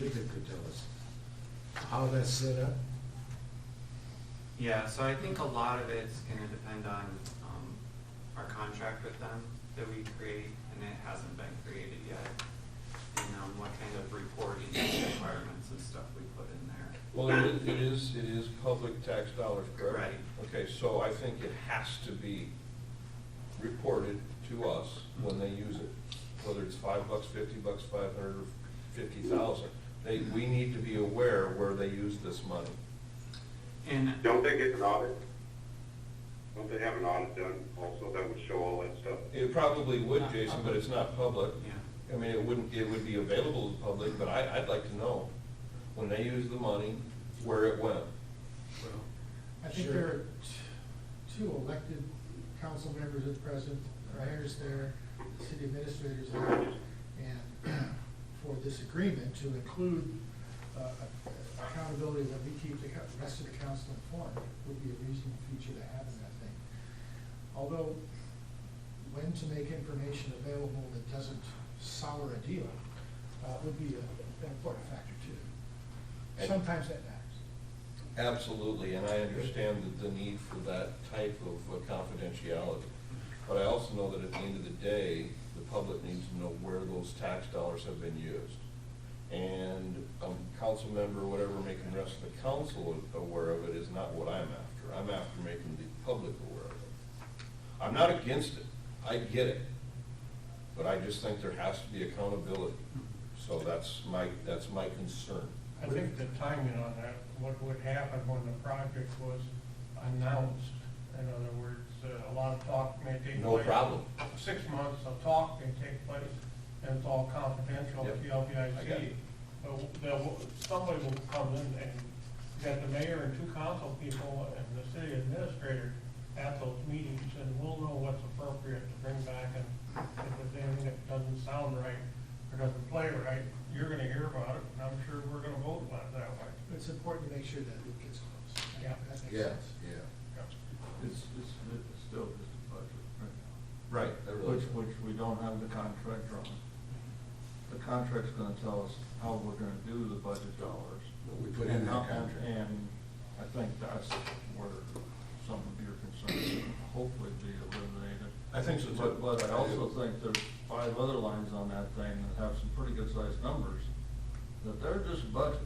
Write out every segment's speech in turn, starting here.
Nathan could tell us how that's set up. Yeah, so I think a lot of it's gonna depend on, our contract with them that we create, and it hasn't been created yet. And, what kind of reporting requirements and stuff we put in there. Well, it is public tax dollars, correct? Right. Okay, so I think it has to be reported to us when they use it, whether it's $5, $50, 500, or 50,000. We need to be aware where they use this money. And Don't they get an audit? Don't they have an audit done also that would show all that stuff? It probably would, Jason, but it's not public. yeah, I mean, it would be available to the public, but I'd like to know when they use the money, where it went. Well, I think sure. there are two elected council members at present, mayor's there, the city administrator's there, and for this agreement to include accountability that we keep the rest of the council informed would be a reasonable feature to have in that thing. Although, when to make information available that doesn't sour a deal would be an important factor too. Sometimes that matters. Absolutely, and I understand the need for that type of confidentiality. But I also know that at the end of the day, the public needs to know where those tax dollars have been used. And a council member, or whatever, making the rest of the council aware of it is not what I'm after. I'm after making the public aware of it. I'm not against it, I get it, but I just think there has to be accountability. So that's my concern. I think the timing on that, what would happen when the project was announced, in other words, a lot of talk may take place. No problem. 6 months of talk may take place, and it's all confidential at the I got LBIC. it. But somebody will come in and get the mayor and 2 council people and the city administrator at those meetings, and we'll know what's appropriate to bring back, and if there's anything that doesn't sound right or doesn't play right, you're gonna hear about it, and I'm sure we're gonna vote on it that way. It's important to make sure that it gets closed. Yeah. That makes Yeah, sense. yeah. It's still just a budget right now. Right. Which we don't have the contract on. The contract's gonna tell us how we're gonna do the budget dollars. What we put in that contract. And I think that's where some of your concerns will hopefully be eliminated. I think so too. But I also think there's 5 other lines on that thing that have some pretty good sized numbers, that they're just budgets.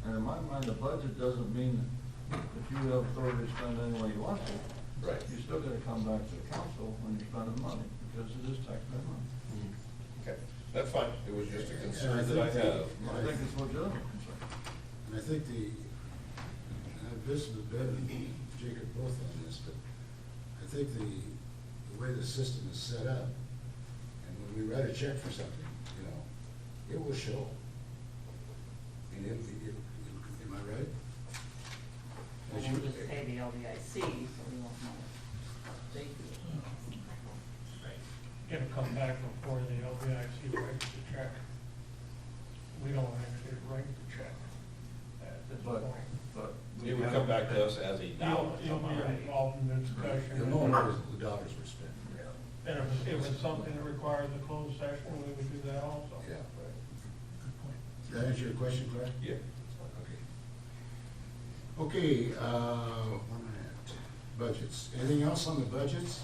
And in my mind, a budget doesn't mean that you have authority to spend any way you want to. Right. You still gotta come back to the council when you're spending money, because it is taxpayer money. Okay, that's fine. It was just a And concern I that I think have. I think it's legitimate concern. And I think I've visited with Ben and Jacob both on this, but I think the way the system is set up, and when we write a check for something, it will show. And am I right? As you- We'll just pay the LBIC, so we won't know what they do. It'll come back before the LBIC writes the check. We don't actually write the check at this point. But It would come back to us as a dollar. You'll be involved in the discussion. You'll know where the dollars were spent. And if it's something that requires a closed session, we would do that also. Yeah. Did that answer your question, Claire? Yeah. Okay, where am I at? Budgets. Anything else on the budgets?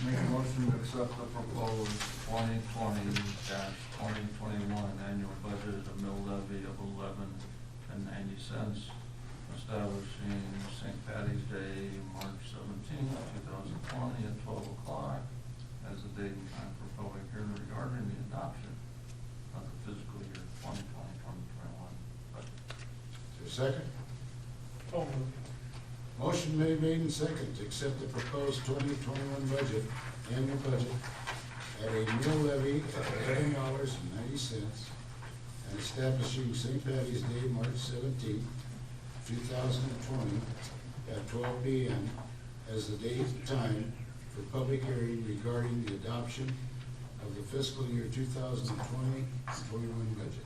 make a motion to accept the proposed 2020-2021 annual budget of mill levy of $11.90, establishing St. Patty's Day, March 17, 2020 at 12 o'clock as the date and time for public hearing regarding the adoption of the fiscal year 2020-2021 budget. Is there a second? So moved. Motion made and second to accept the proposed 2021 budget, annual budget, at a mill levy of $11.90 and establishing St. Patty's Day, March 17, 2020, at 12 p.m. as the date and time for public hearing regarding the adoption of the fiscal year 2020-21 budget.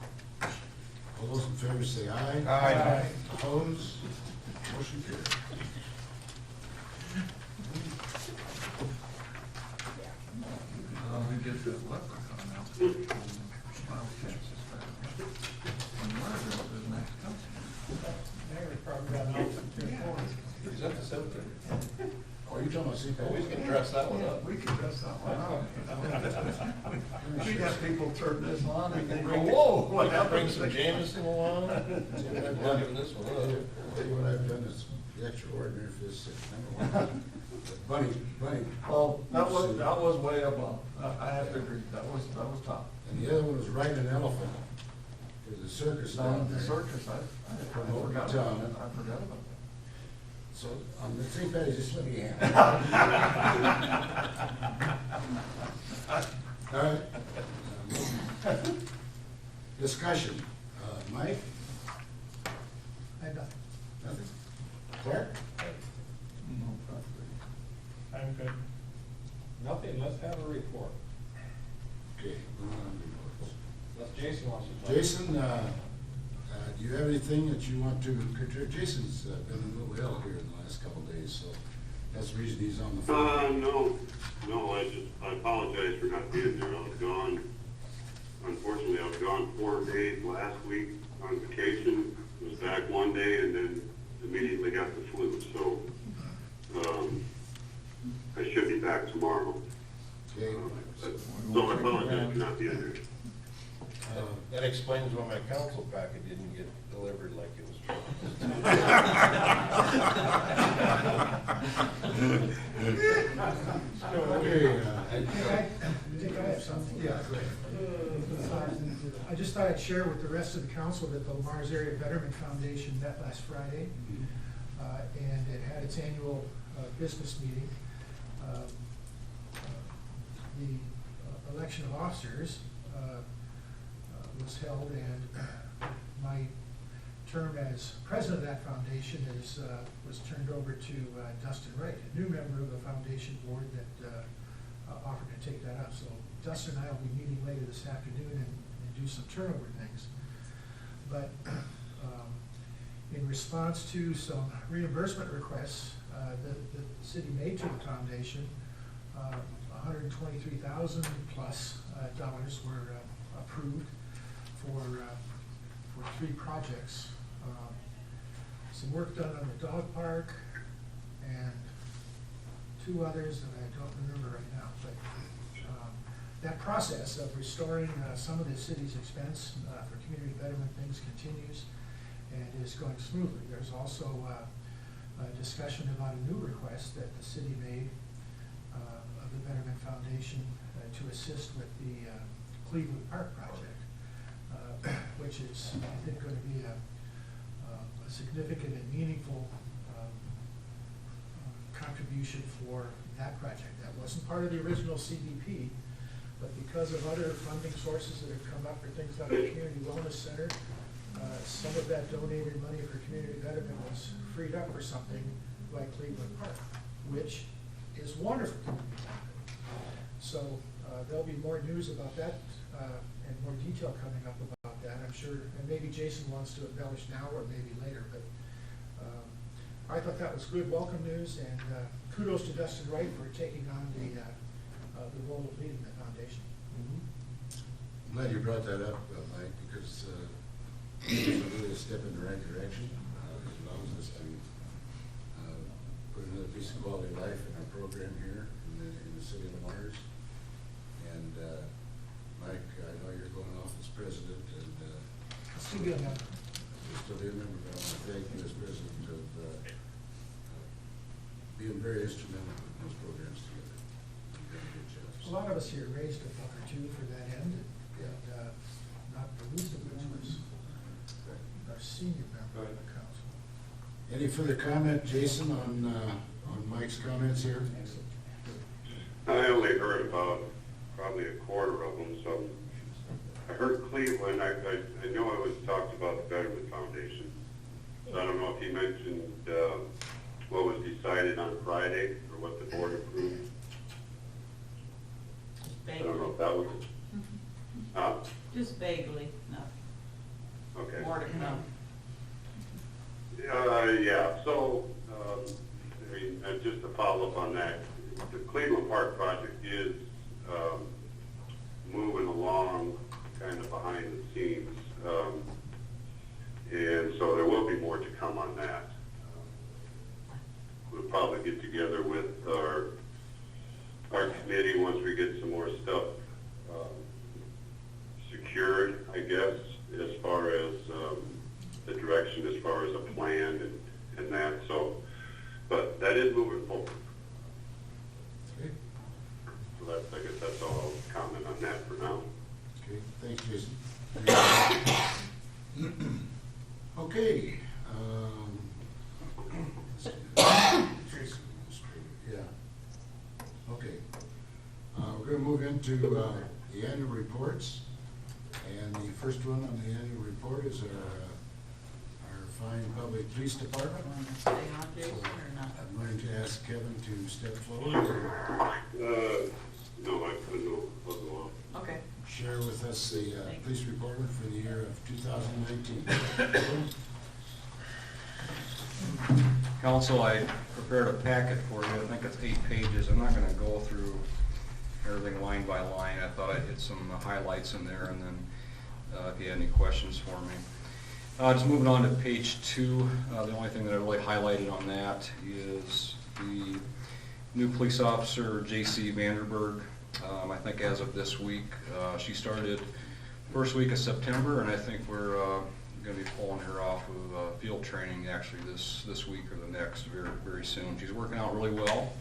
All those in favor say aye. Aye. Opposed? Motion carried. We get that leprechaun out. Okay. St. Well, we Patty's. can dress that one Yeah, up. we could dress that one up. We'd have people turn this on and they go, Bring- whoa, we what can bring happened? some Jameson along. I'm giving this one up. Tell you what I've done is extraordinary for this number one. Bunny. Oh, that was way above. I have to agree, that was top. And the other one was riding an elephant. There's a circus Down down at the there. circus, I Promoting forgot town. about that, I forgot about that. So on the St. Patty's, just let me hand. All right. Discussion. Mike? I have nothing. Nothing? Clark? No preference. I'm good. Nothing, let's have a report. Okay. moving on to reports. Unless Jason wants to talk. Jason, do you have anything that you want to contribute? Jason's been a little ill here in the last couple of days, so that's the reason he's on the phone. No, I apologize for not being there. I was gone, unfortunately, I was gone 4 days last week on vacation. Was back one day and then immediately got the flu, so, I should be back tomorrow. Okay. So I apologize for not being there. That explains why my council packet didn't get delivered like it was supposed Okay, I think I have something. Yeah, great. I just thought I'd share with the rest of the council that the Lamar's Area Betterment Foundation met last Friday, and it had its annual business meeting. The election of officers was held, and my term as president of that foundation was turned over to Dustin Wright, a new member of the foundation board that offered to take that up. So Dustin and I will be meeting later this afternoon and do some turnover things. But in response to some reimbursement requests the city made to the foundation, $123,000 plus dollars were approved for 3 projects. Some work done on the dog park and 2 others that I don't remember right now, but that process of restoring some of the city's expense for community betterment things continues and is going smoothly. There's also a discussion about a new request that the city made of the Betterment Foundation to assist with the Cleveland Park project, which is, I think, going to be a significant and meaningful contribution for that project. That wasn't part of the original CDP, but because of other funding sources that have come up for things like the Community Wellness Center, some of that donated money for community betterment was freed up for something like Cleveland Park, which is wonderful. So there'll be more news about that and more detail coming up about that, I'm sure. And maybe Jason wants to embellish now or maybe later, but I thought that was good, welcome news, and kudos to Dustin Wright for taking on the role of leading the foundation. I'm glad you brought that up, Mike, because it's really a step in the right direction. It allows us to put another piece of quality of life in our program here in the city of Lamar's. And Mike, I know you're going off as president, and Still be on that. you'll still be a member, but I want to thank you as president of being very instrumental in those programs together. You've done a good job. A lot of us here raised $1 or $2 for that end, Yeah. and not the least of which was our senior member of the council. Any further comment, Jason, on Mike's comments here? I only heard about probably a quarter of them, so I heard Cleveland. I know it was talked about the Betterment Foundation. So I don't know if he mentioned what was decided on Friday or what the board approved. I don't know if that was, Just vaguely, no, okay. more to come. Yeah, so, I mean, just to follow up on that, the Cleveland Park project is moving along kind of behind the scenes. And so there will be more to come on that. We'll probably get together with our guess, as far as the direction, as far as a plan and that. So, but that is moving forward. Okay, So that's, I guess that's all I'll comment on that for now. okay, thanks, Jason. Okay, yeah, okay. We're gonna move into the annual reports, and the first one on the annual report is our fine public police department. Want to stay on, Jason, or not? I'm going to ask Kevin to step forward and No, I couldn't go along. Okay. share with us the police report for the year of 2019. Council, I prepared a packet for you. I think it's 8 pages. I'm not going to go through everything line by line. I thought I'd hit some highlights in there, and then if you had any questions for me. Just moving on to page 2, the only thing that I really highlighted on that is the new police officer, J.C. Vanderberg. I think as of this week, she started first week of September, and I think we're going to be pulling her off of field training actually this week or the next very, very soon. She's working out really well.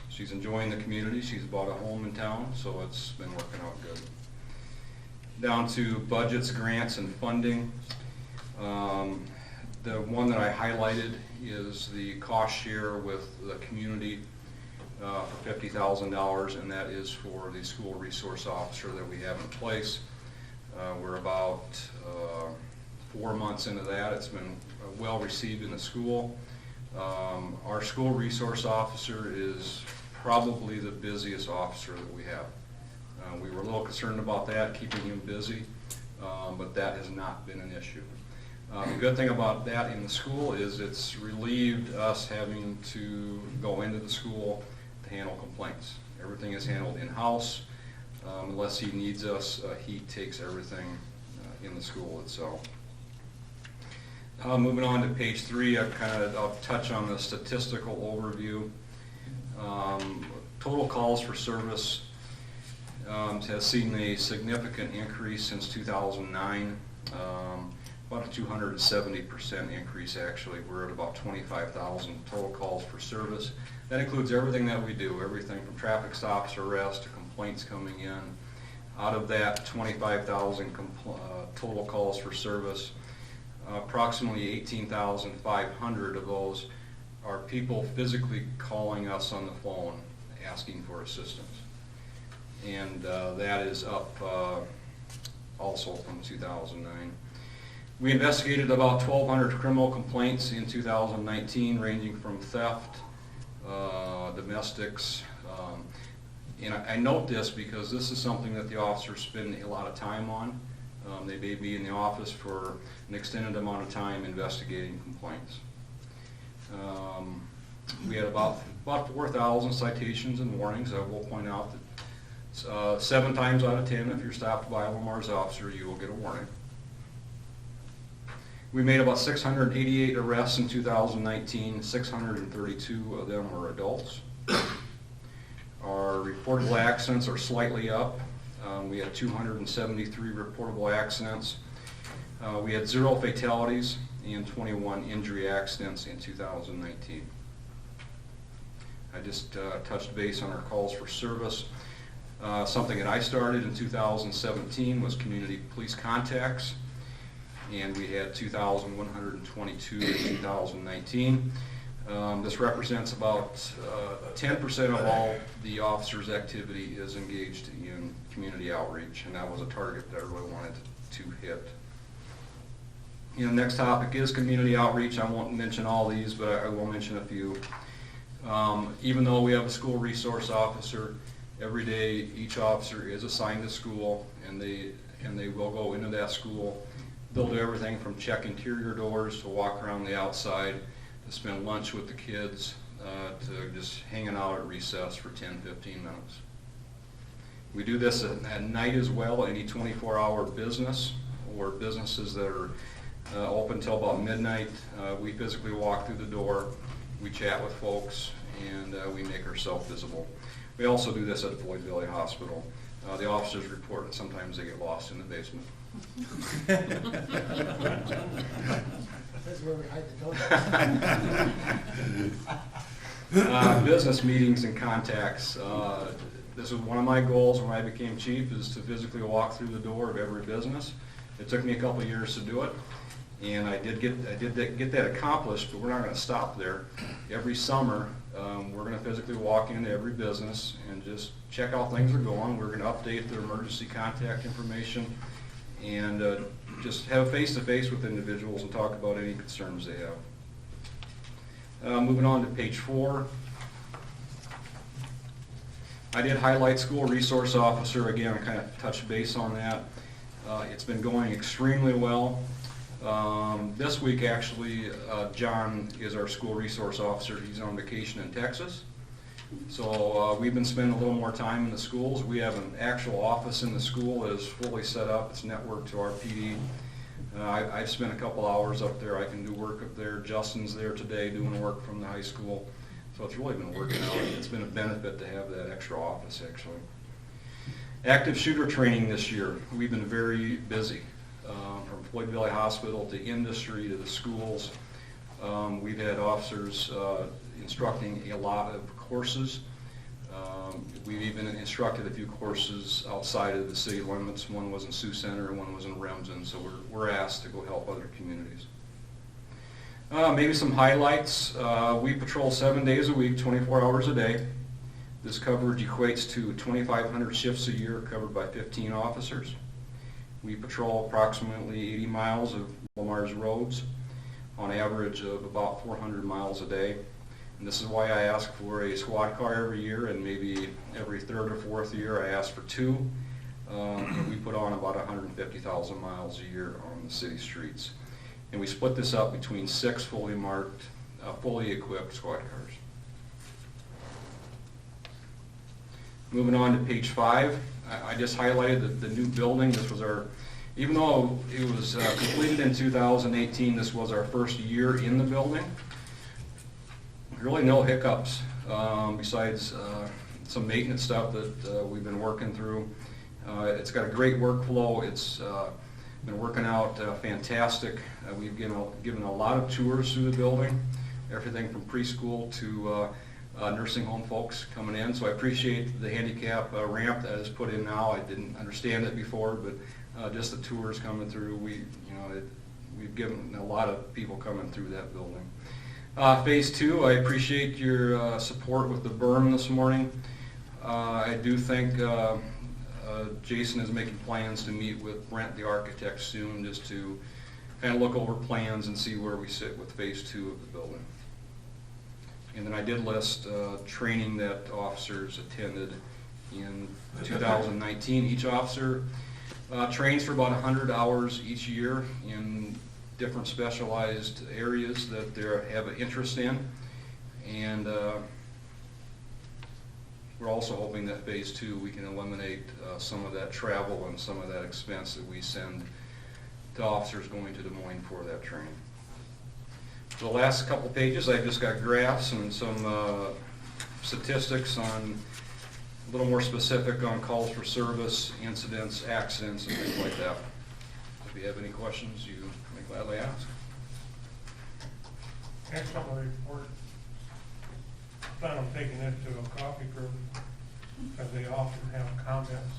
She's enjoying the community. She's bought a home in town, so it's been working out good. Down to budgets, grants, and funding. The one that I highlighted is the cost share with the community for $50,000, and that is for the school resource officer that we have in place. We're about 4 months into that. It's been well received in the school. Our school resource officer is probably the busiest officer that we have. We were a little concerned about that, keeping him busy, but that has not been an issue. The good thing about that in the school is it's relieved us having to go into the school to handle complaints. Everything is handled in-house. Unless he needs us, he takes everything in the school itself. Moving on to page 3, I'll touch on the statistical overview. Total calls for service has seen a significant increase since 2009. About a 270% increase actually. We're at about 25,000 total calls for service. That includes everything that we do, everything from traffic stops, arrests, to complaints coming in. Out of that 25,000 total calls for service, approximately 18,500 of those are people physically calling us on the phone asking for assistance. And that is up also from 2009. We investigated about 1,200 criminal complaints in 2019, ranging from theft, domestics. And I note this because this is something that the officers spend a lot of time on. They may be in the office for an extended amount of time investigating complaints. We had about 4,000 citations and warnings. I will point out that 7 times out of 10, if you're stopped by a Lamar's officer, you will get a warning. We made about 688 arrests in 2019. 632 of them were adults. Our reportable accidents are slightly up. We had 273 reportable accidents. We had 0 fatalities and 21 injury accidents in 2019. I just touched base on our calls for service. Something that I started in 2017 was community police contacts, and we had 2,122 in 2019. This represents about 10% of all the officers' activity is engaged in community outreach, and that was a target that I really wanted to hit. Next topic is community outreach. I won't mention all these, but I will mention a few. Even though we have a school resource officer, every day each officer is assigned to school, and they will go into that school. They'll do everything from check interior doors to walk around the outside, to spend lunch with the kids, to just hanging out at recess for 10, 15 minutes. We do this at night as well. Any 24-hour business or businesses that are open till about midnight, we physically walk through the door, we chat with folks, and we make ourselves visible. We also do this at Floyd Valley Hospital. The officers report that sometimes they get lost in the basement. That's where we hide the donuts. Business meetings and contacts. This was one of my goals when I became chief, is to physically walk through the door of every business. It took me a couple of years to do it, and I did get that accomplished, but we're not going to stop there. Every summer, we're going to physically walk into every business and just check how things are going. We're going to update their emergency contact information and just have face-to-face with individuals and talk about any concerns they have. Moving on to page 4. I did highlight school resource officer. Again, I kind of touched base on that. It's been going extremely well. This week, actually, John is our school resource officer. He's on vacation in Texas. So we've been spending a little more time in the schools. We have an actual office in the school that is fully set up. It's networked to our PD. I've spent a couple hours up there. I can do work up there. Justin's there today doing work from the high school. So it's really been working out. It's been a benefit to have that extra office, actually. Active shooter training this year. We've been very busy. From Floyd Valley Hospital to industry to the schools. We've had officers instructing a lot of courses. We've even instructed a few courses outside of the city limits. One was in Sioux Center and one was in Remsen, so we're asked to go help other communities. Maybe some highlights. We patrol 7 days a week, 24 hours a day. This coverage equates to 2,500 shifts a year covered by 15 officers. We patrol approximately 80 miles of Lamar's roads on average of about 400 miles a day. And this is why I ask for a squad car every year, and maybe every third or fourth year I ask for 2. We put on about 150,000 miles a year on the city streets. And we split this up between 6 fully marked, fully equipped squad cars. Moving on to page 5, I just highlighted the new building. This was our, even though it was completed in 2018, this was our first year in the building. Really no hiccups besides some maintenance stuff that we've been working through. It's got a great workflow. It's been working out fantastic. We've given a lot of tours through the building, everything from preschool to nursing home folks coming in. So I appreciate the handicap ramp that is put in now. I didn't understand it before, but just the tours coming through, we've given a lot of people coming through that building. Phase 2, I appreciate your support with the berm this morning. I do think Jason is making plans to meet with Brent, the architect, soon, just to kind of look over plans and see where we sit with phase 2 of the building. And then I did list training that officers attended in 2019. Each officer trains for about 100 hours each year in different specialized areas that they have an interest in. And we're also hoping that phase 2 we can eliminate some of that travel and some of that expense that we send to officers going to Des Moines for that training. For the last couple pages, I just got graphs and some statistics on a little more specific on calls for service, incidents, accidents, and things like that. If you have any questions, you may gladly ask. Excellent report. Plan on taking it to a coffee group, because they often have comments.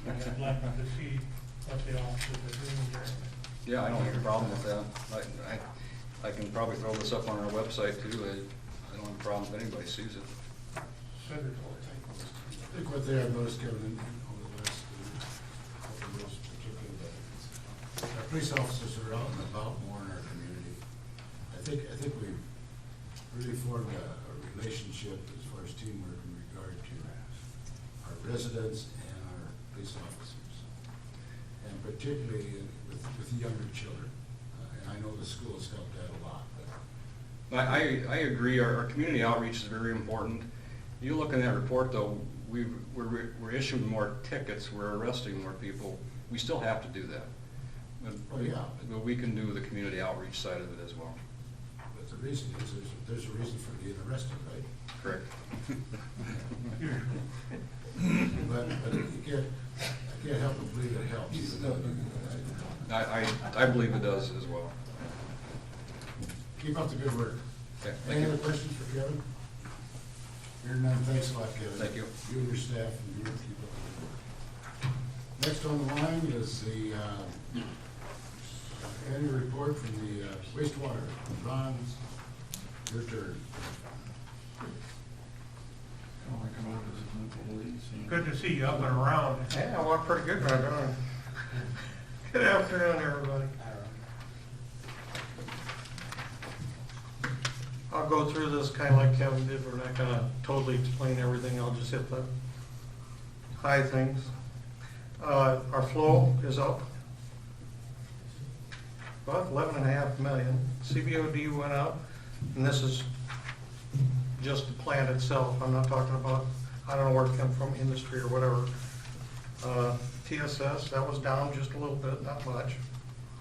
I'd like to see what the officers are doing there. Yeah, I don't have a problem with that. I can probably throw this up on our website too. I don't have a problem if anybody sees it. I think what they have noticed, Kevin, over the last couple of years particularly, that our police officers are out and about more in our community. I think we've really formed a relationship as far as teamwork in regard to our residents and our police officers, and particularly with younger children. And I know the school has helped that a lot. But I agree. Our community outreach is very important. You look in that report, though, we're issuing more tickets, we're arresting more people. We still have to do that. But we can do the community outreach side of it as well. the reason is there's a reason for being arrested, right? Correct. But I can't help but believe it helps. I believe it does as well. Keep up the good work. Okay, Any thank other you. questions for Kevin? Hearing none, thanks a lot, Kevin. Thank you. You and your staff and your keep up the good work. Next on the line is the annual report from the wastewater. Ron, your turn. Good to see you up and around. Yeah, I walked pretty good right on. Good afternoon, everybody. I'll go through this kind of like Kevin did. We're not gonna totally explain everything. I'll just hit the high things. Our flow is up about 11.5 million. CBOD went up, and this is just the plant itself. I'm not talking about, I don't know where it came from, industry or whatever. TSS, that was down just a little bit, not much.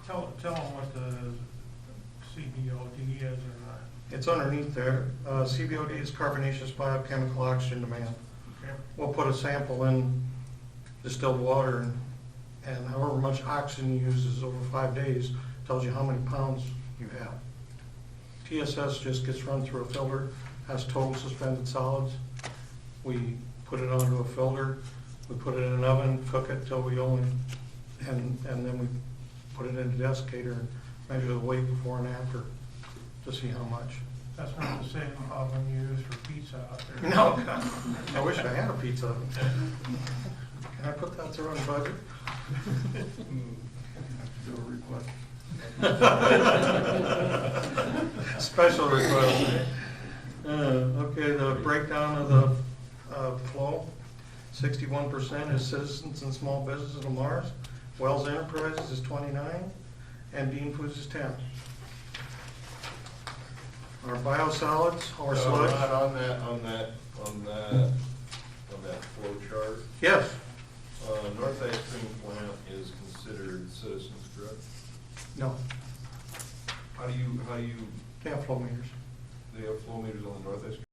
Tell them what the CBOD is or not. It's underneath there. CBOD is carbonaceous biochemical oxygen demand. Okay. We'll put a sample in distilled water and however much oxygen you use is over 5 days, tells you how many pounds you have. TSS just gets run through a filter, has total suspended solids. We put it onto a filter, we put it in an oven, cook it till we only, and then we put it in a desiccator and measure the weight before and after to see how much. That's not the same oven you use for pizza out there. No, I wish I had a pizza oven. Can I put that through on the budget? Do a request. Special request. Okay, the breakdown of the flow, 61% is citizens and small businesses of Mars. Wells Enterprises is 29, and Dean Foods is 10. Our biosolids, or sludge. On that flow chart, Yes, North Ice Cream Plant is considered citizens, correct? no, How do you, they have flow meters. they have flow meters on the North Ice Cream?